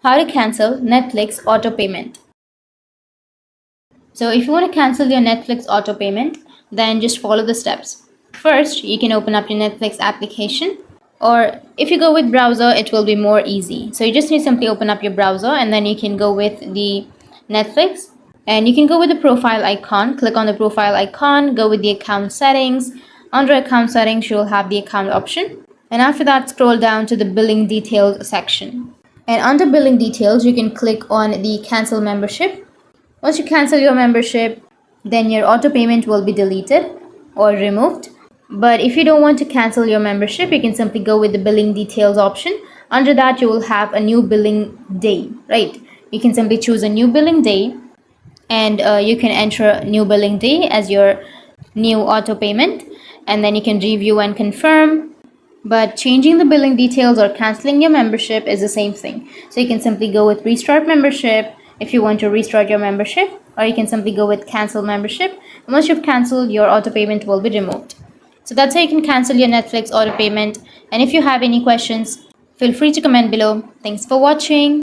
How to cancel Netflix auto payment. So if you want to cancel your Netflix auto payment, then just follow the steps. First, you can open up your Netflix application, or if you go with browser, it will be more easy. So you just need to simply open up your browser, and then you can go with the Netflix, and you can go with the profile icon. Click on the profile icon, go with the account settings. Under account settings, you'll have the account option, and after that, scroll down to the billing details section. And under billing details, you can click on the cancel membership. Once you cancel your membership, then your auto payment will be deleted or removed. But if you don't want to cancel your membership, you can simply go with the billing details option. Under that, you will have a new billing day, right? You can simply choose a new billing day, and you can enter new billing day as your new auto payment, and then you can review and confirm. But changing the billing details or canceling your membership is the same thing. So you can simply go with restart membership if you want to restart your membership, or you can simply go with cancel membership. Once you've canceled, your auto payment will be removed. So that's how you can cancel your Netflix auto payment. And if you have any questions, feel free to comment below. Thanks for watching.